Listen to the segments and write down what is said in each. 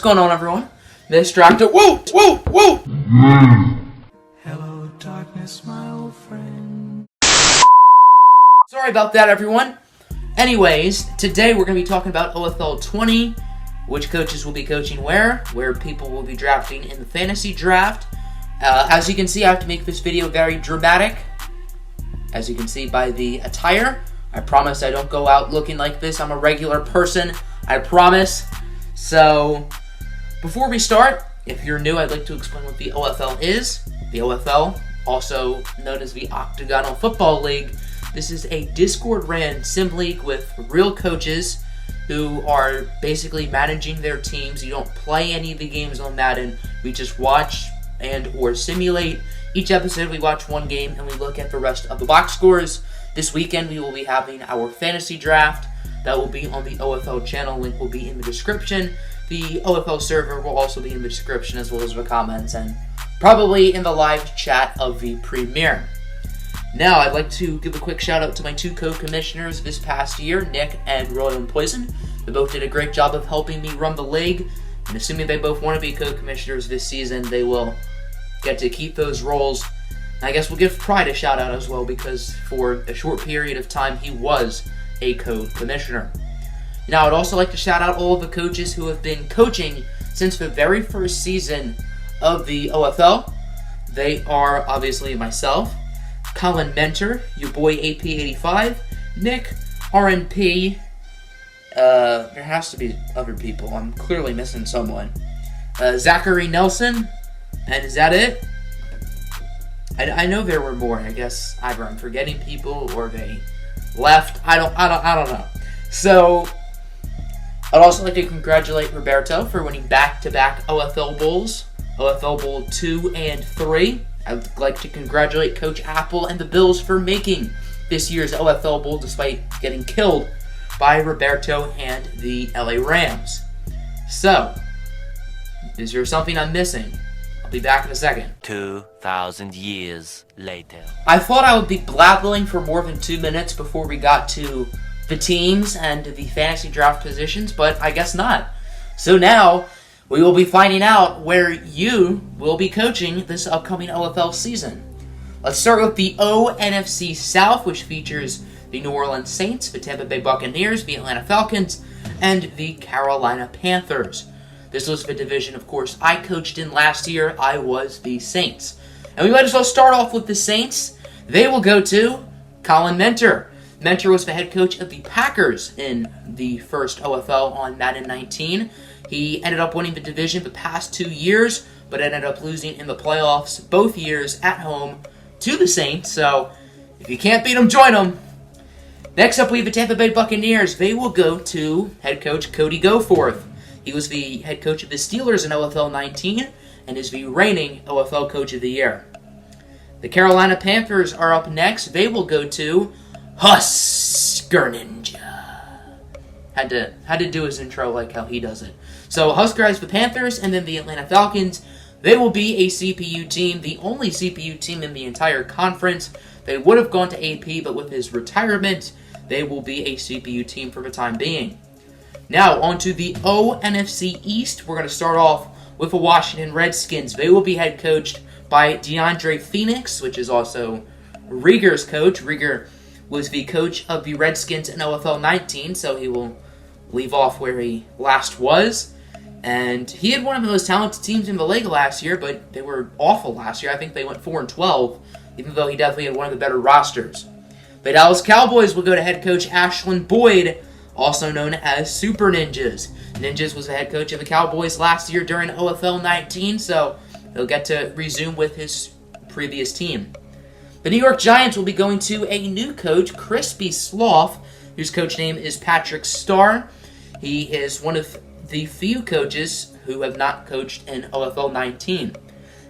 going on, everyone? Mr. Actor. Woo! Woo! Woo! Hello, darkness, my old friend. Sorry about that, everyone. Anyways, today we're going to be talking about OFL 20, which coaches will be coaching where people will be drafting in the fantasy draft. As you can see, I have to make this video very dramatic. As you can see by the attire, I promise I don't go out looking like this. I'm a regular person, I promise. So, before we start, if you're new, I'd like to explain what the OFL is. The OFL, also known as the Octagonal Football League, this is a Discord-ran sim league with real coaches who are basically managing their teams. You don't play any of the games on Madden. We just watch and or simulate. Each episode we watch one game and we look at the rest of the box scores. This weekend we will be having our fantasy draft. That will be on the OFL channel. Link will be in the description. The OFL server will also be in the description, as well as the comments and probably in the live chat of the premiere. Now, I'd like to give a quick shout out to my two co-commissioners this past year, Nick and Royal Poison. They both did a great job of helping me run the league, and assuming they both want to be co-commissioners this season, they will get to keep those roles. And I guess we'll give Pride a shout out as well, because for a short period of time he was a co-commissioner. Now, I'd also like to shout out all of the coaches who have been coaching since the very first season of the OFL. They are obviously myself, Colin Mentor, your boy AP85, Nick, RNP, there has to be other people, I'm clearly missing someone, Zachary Nelson, and is that it? I know there were more. I guess either I'm forgetting people or they left. I don't know. So, I'd also like to congratulate Roberto for winning back-to-back OFL Bowls, OFL Bowl 2 and 3. I'd like to congratulate Coach Apple and the Bills for making this year's OFL Bowl despite getting killed by Roberto and the LA Rams. So, is there something I'm missing? I'll be back in a second. 2,000 years later. I thought I would be blabbling for more than 2 minutes before we got to the teams and the fantasy draft positions, but I guess not. So now, we will be finding out where you will be coaching this upcoming OFL season. Let's start with the ONFC South, which features the New Orleans Saints, the Tampa Bay Buccaneers, the Atlanta Falcons, and the Carolina Panthers. This was the division, of course, I coached in last year. I was the Saints. And we might as well start off with the Saints. They will go to Colin Mentor. Mentor was the head coach of the Packers in the first OFL on Madden 19. He ended up winning the division the past 2 years, but ended up losing in the playoffs both years at home to the Saints. So, if you can't beat them, join them. Next up, we have the Tampa Bay Buccaneers. They will go to head coach Cody Goforth. He was the head coach of the Steelers in OFL 19 and is the reigning OFL Coach of the Year. The Carolina Panthers are up next. They will go to Husker Ninja. Had to do his intro like how he does it. So Husker has the Panthers, and then the Atlanta Falcons. They will be a CPU team, the only CPU team in the entire conference. They would have gone to AP, but with his retirement, they will be a CPU team for the time being. Now, on to the ONFC East. We're going to start off with the Washington Redskins. They will be head coached by DeAndre Phoenix, which is also Rieger's coach. Rieger was the coach of the Redskins in OFL 19, so he will leave off where he last was. And he had one of the most talented teams in the league last year, but they were awful last year. I think they went 4-12, even though he definitely had one of the better rosters. The Dallas Cowboys will go to head coach Ashlyn Boyd, also known as Super Ninjas. Ninjas was the head coach of the Cowboys last year during OFL 19, so he'll get to resume with his previous team. The New York Giants will be going to a new coach, Crispy Sloth, whose coach name is Patrick Starr. He is one of the few coaches who have not coached in OFL 19. And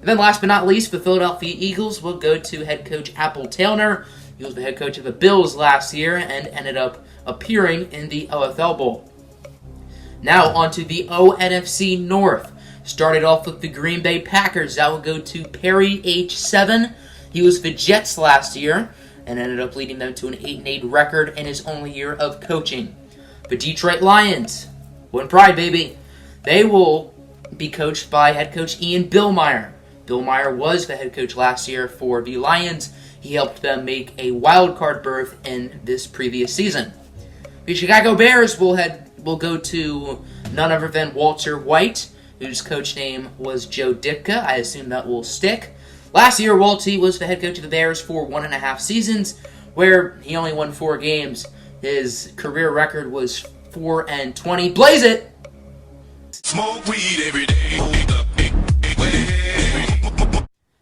then last but not least, the Philadelphia Eagles will go to head coach Apple Taylor. He was the head coach of the Bills last year and ended up appearing in the OFL Bowl. Now on to the ONFC North. Started off with the Green Bay Packers. That will go to Perry H7. He was the Jets last year and ended up leading them to an 8-8 record in his only year of coaching. The Detroit Lions, win pride, baby. They will be coached by head coach Ian Billmeyer. Billmeyer was the head coach last year for the Lions. He helped them make a wild card berth in this previous season. The Chicago Bears will go to none other than Walter White, whose coach name was Joe Ditka. I assume that will stick. Last year, Walty was the head coach of the Bears for 1.5 seasons, where he only won 4 games. His career record was 4-20. Blaze it! Smoke weed every day.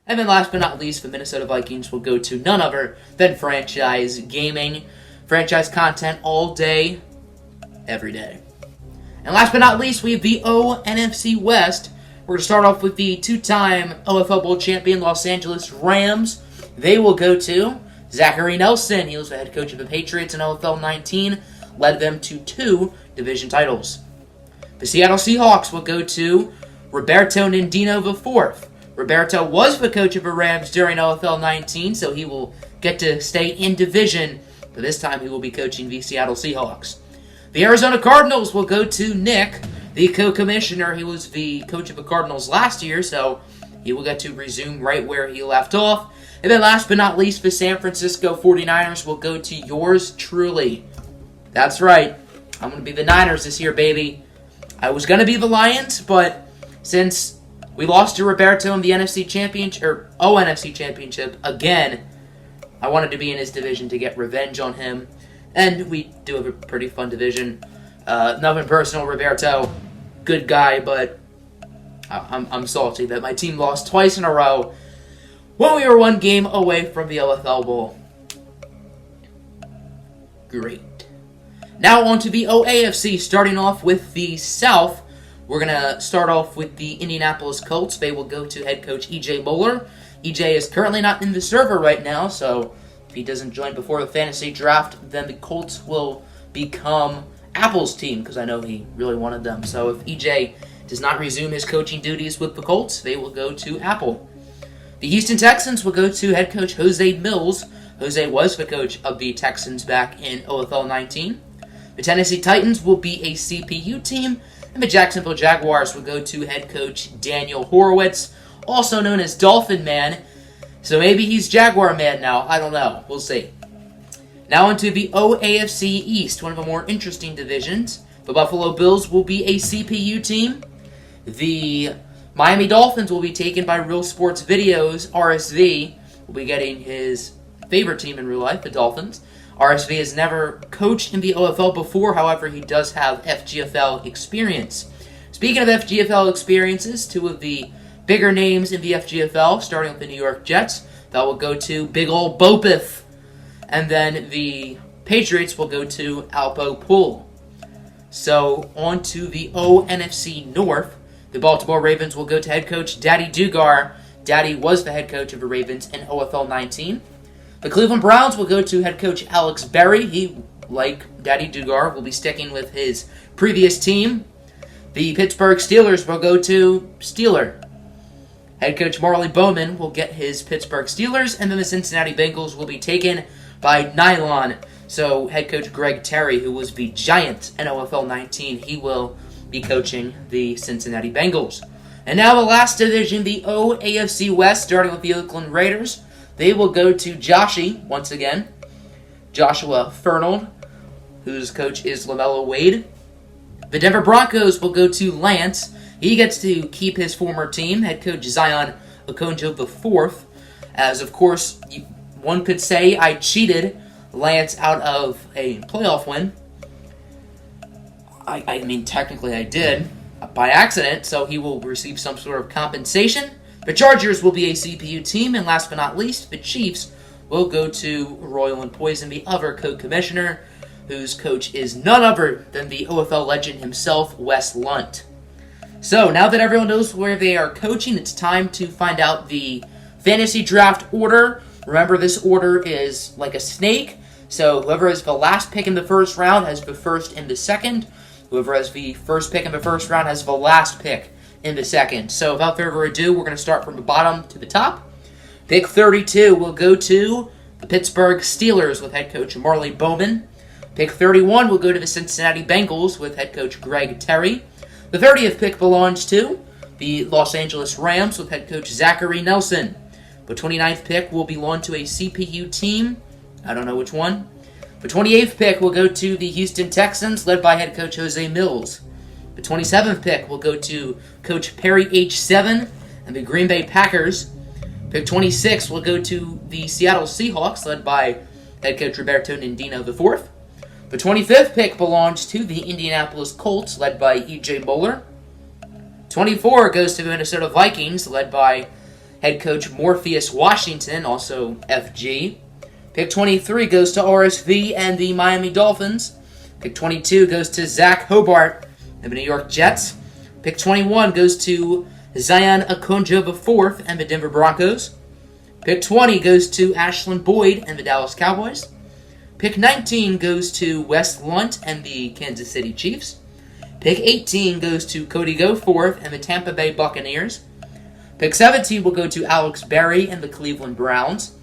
And then last but not least, the Minnesota Vikings will go to none other than Franchise Gaming. Franchise content all day, every day. And last but not least, we have the NFC West. We're going to start off with the 2-time OFL Bowl champion Los Angeles Rams. They will go to Zachary Nelson. He was the head coach of the Patriots in OFL 19, led them to 2 division titles. The Seattle Seahawks will go to Roberto Nindino IV. Roberto was the coach of the Rams during OFL 19, so he will get to stay in division, but this time he will be coaching the Seattle Seahawks. The Arizona Cardinals will go to Nick, the co-commissioner. He was the coach of the Cardinals last year, so he will get to resume right where he left off. And then last but not least, the San Francisco 49ers will go to yours truly. That's right. I'm going to be the Niners this year, baby. I was going to be the Lions, but since we lost to Roberto in the NFC Championship, or ONFC Championship again, I wanted to be in his division to get revenge on him. And we do have a pretty fun division. Nothing personal, Roberto. Good guy, but I'm salty that my team lost twice in a row when we were 1 game away from the OFL Bowl. Great. Now on to the OAFC, starting off with the South. We're going to start off with the Indianapolis Colts. They will go to head coach E.J. Moeller. E.J. is currently not in the server right now, so if he doesn't join before the fantasy draft, then the Colts will become Apple's team, because I know he really wanted them. So if E.J. does not resume his coaching duties with the Colts, they will go to Apple. The Houston Texans will go to head coach Jose Mills. Jose was the coach of the Texans back in OFL 19. The Tennessee Titans will be a CPU team. And the Jacksonville Jaguars will go to head coach Daniel Horowitz, also known as Dolphin Man. So maybe he's Jaguar Man now. I don't know. We'll see. Now onto the OAFC East, one of the more interesting divisions. The Buffalo Bills will be a CPU team. The Miami Dolphins will be taken by Real Sports Videos. RSV will be getting his favorite team in real life, the Dolphins. RSV has never coached in the OFL before, however, he does have FGFL experience. Speaking of FGFL experiences, 2 of the bigger names in the FGFL, starting with the New York Jets, that will go to Big Ol' Bopeth. And then the Patriots will go to Alpo Pool. So, on to the ONFC North. The Baltimore Ravens will go to head coach Daddy Dugar. Daddy was the head coach of the Ravens in OFL 19. The Cleveland Browns will go to head coach Alex Berry. He, like Daddy Dugar, will be sticking with his previous team. The Pittsburgh Steelers will go to Steeler. Head coach Marley Bowman will get his Pittsburgh Steelers, and then the Cincinnati Bengals will be taken by Nylon. So head coach Greg Terry, who was the Giants in OFL 19, he will be coaching the Cincinnati Bengals. And now the last division, the OAFC West, starting with the Oakland Raiders. They will go to Joshie, once again. Joshua Fernald, whose coach is LaMelo Wade. The Denver Broncos will go to Lance. He gets to keep his former team, head coach Zion Okonjo IV. As, of course, one could say I cheated Lance out of a playoff win. I mean, technically I did, by accident, so he will receive some sort of compensation. The Chargers will be a CPU team, and last but not least, the Chiefs will go to Royal and Poison, the other co-commissioner, whose coach is none other than the OFL legend himself, Wes Lunt. So, now that everyone knows where they are coaching, it's time to find out the fantasy draft order. Remember, this order is like a snake, so whoever has the last pick in the first round has the first in the second. Whoever has the first pick in the first round has the last pick in the second. So without further ado, we're going to start from the bottom to the top. Pick 32 will go to the Pittsburgh Steelers with head coach Marley Bowman. Pick 31 will go to the Cincinnati Bengals with head coach Greg Terry. The 30th pick belongs to the Los Angeles Rams with head coach Zachary Nelson. The 29th pick will belong to a CPU team. I don't know which one. The 28th pick will go to the Houston Texans, led by head coach Jose Mills. The 27th pick will go to Coach Perry H7 and the Green Bay Packers. Pick 26 will go to the Seattle Seahawks, led by head coach Roberto Nindino IV. The 25th pick belongs to the Indianapolis Colts, led by E.J. Bowler. 24 goes to the Minnesota Vikings, led by head coach Morpheus Washington, also FG. Pick 23 goes to RSV and the Miami Dolphins. Pick 22 goes to Zach Hobart and the New York Jets. Pick 21 goes to Zion Akonjo IV and the Denver Broncos. Pick 20 goes to Ashland Boyd and the Dallas Cowboys. Pick 19 goes to Wes Lunt and the Kansas City Chiefs. Pick 18 goes to Cody Goforth and the Tampa Bay Buccaneers. Pick 17 will go to Alex Berry and the Cleveland Browns.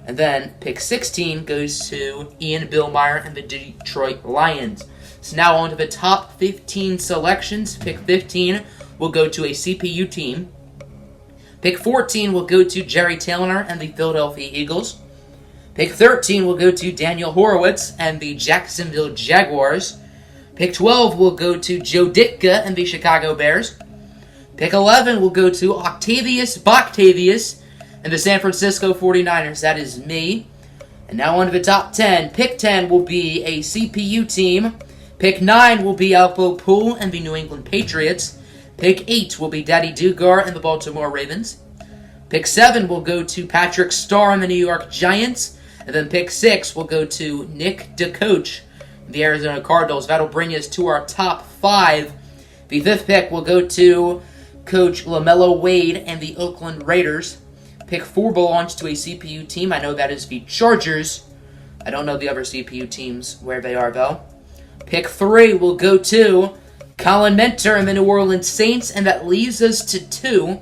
And then pick 16 goes to Ian Billmeyer and the Detroit Lions. So now on to the top 15 selections. Pick 15 will go to a CPU team. Pick 14 will go to Jerry Taylor and the Philadelphia Eagles. Pick 13 will go to Daniel Horowitz and the Jacksonville Jaguars. Pick 12 will go to Joe Ditka and the Chicago Bears. Pick 11 will go to Octavius Boctavius and the San Francisco 49ers. That is me. And now on to the top 10. Pick 10 will be a CPU team. Pick 9 will be Alpo Poole and the New England Patriots. Pick 8 will be Daddy Dugar and the Baltimore Ravens. Pick 7 will go to Patrick Starr and the New York Giants. And then pick 6 will go to Nick DeCoach, the Arizona Cardinals. That'll bring us to our top 5. The 5th pick will go to Coach LaMelo Wade and the Oakland Raiders. Pick 4 belongs to a CPU team. I know that is the Chargers. I don't know the other CPU teams, where they are, though. Pick 3 will go to Colin Mentor and the New Orleans Saints, and that leaves us to 2.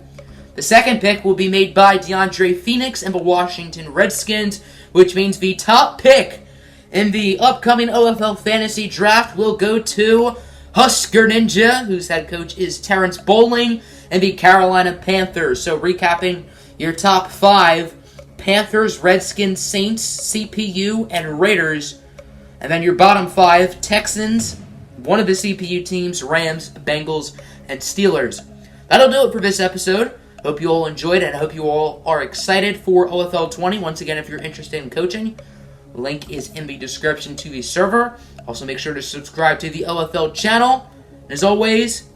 The 2nd pick will be made by DeAndre Phoenix and the Washington Redskins, which means the top pick in the upcoming OFL Fantasy Draft will go to Husker Ninja, whose head coach is Terrence Bowling, and the Carolina Panthers. So recapping your top 5, Panthers, Redskins, Saints, CPU, and Raiders. And then your bottom 5, Texans, one of the CPU teams, Rams, Bengals, and Steelers. That'll do it for this episode. Hope you all enjoyed it, and I hope you all are excited for OFL 20. Once again, if you're interested in coaching, link is in the description to the server. Also, make sure to subscribe to the OFL channel. And as always,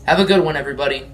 have a good one, everybody.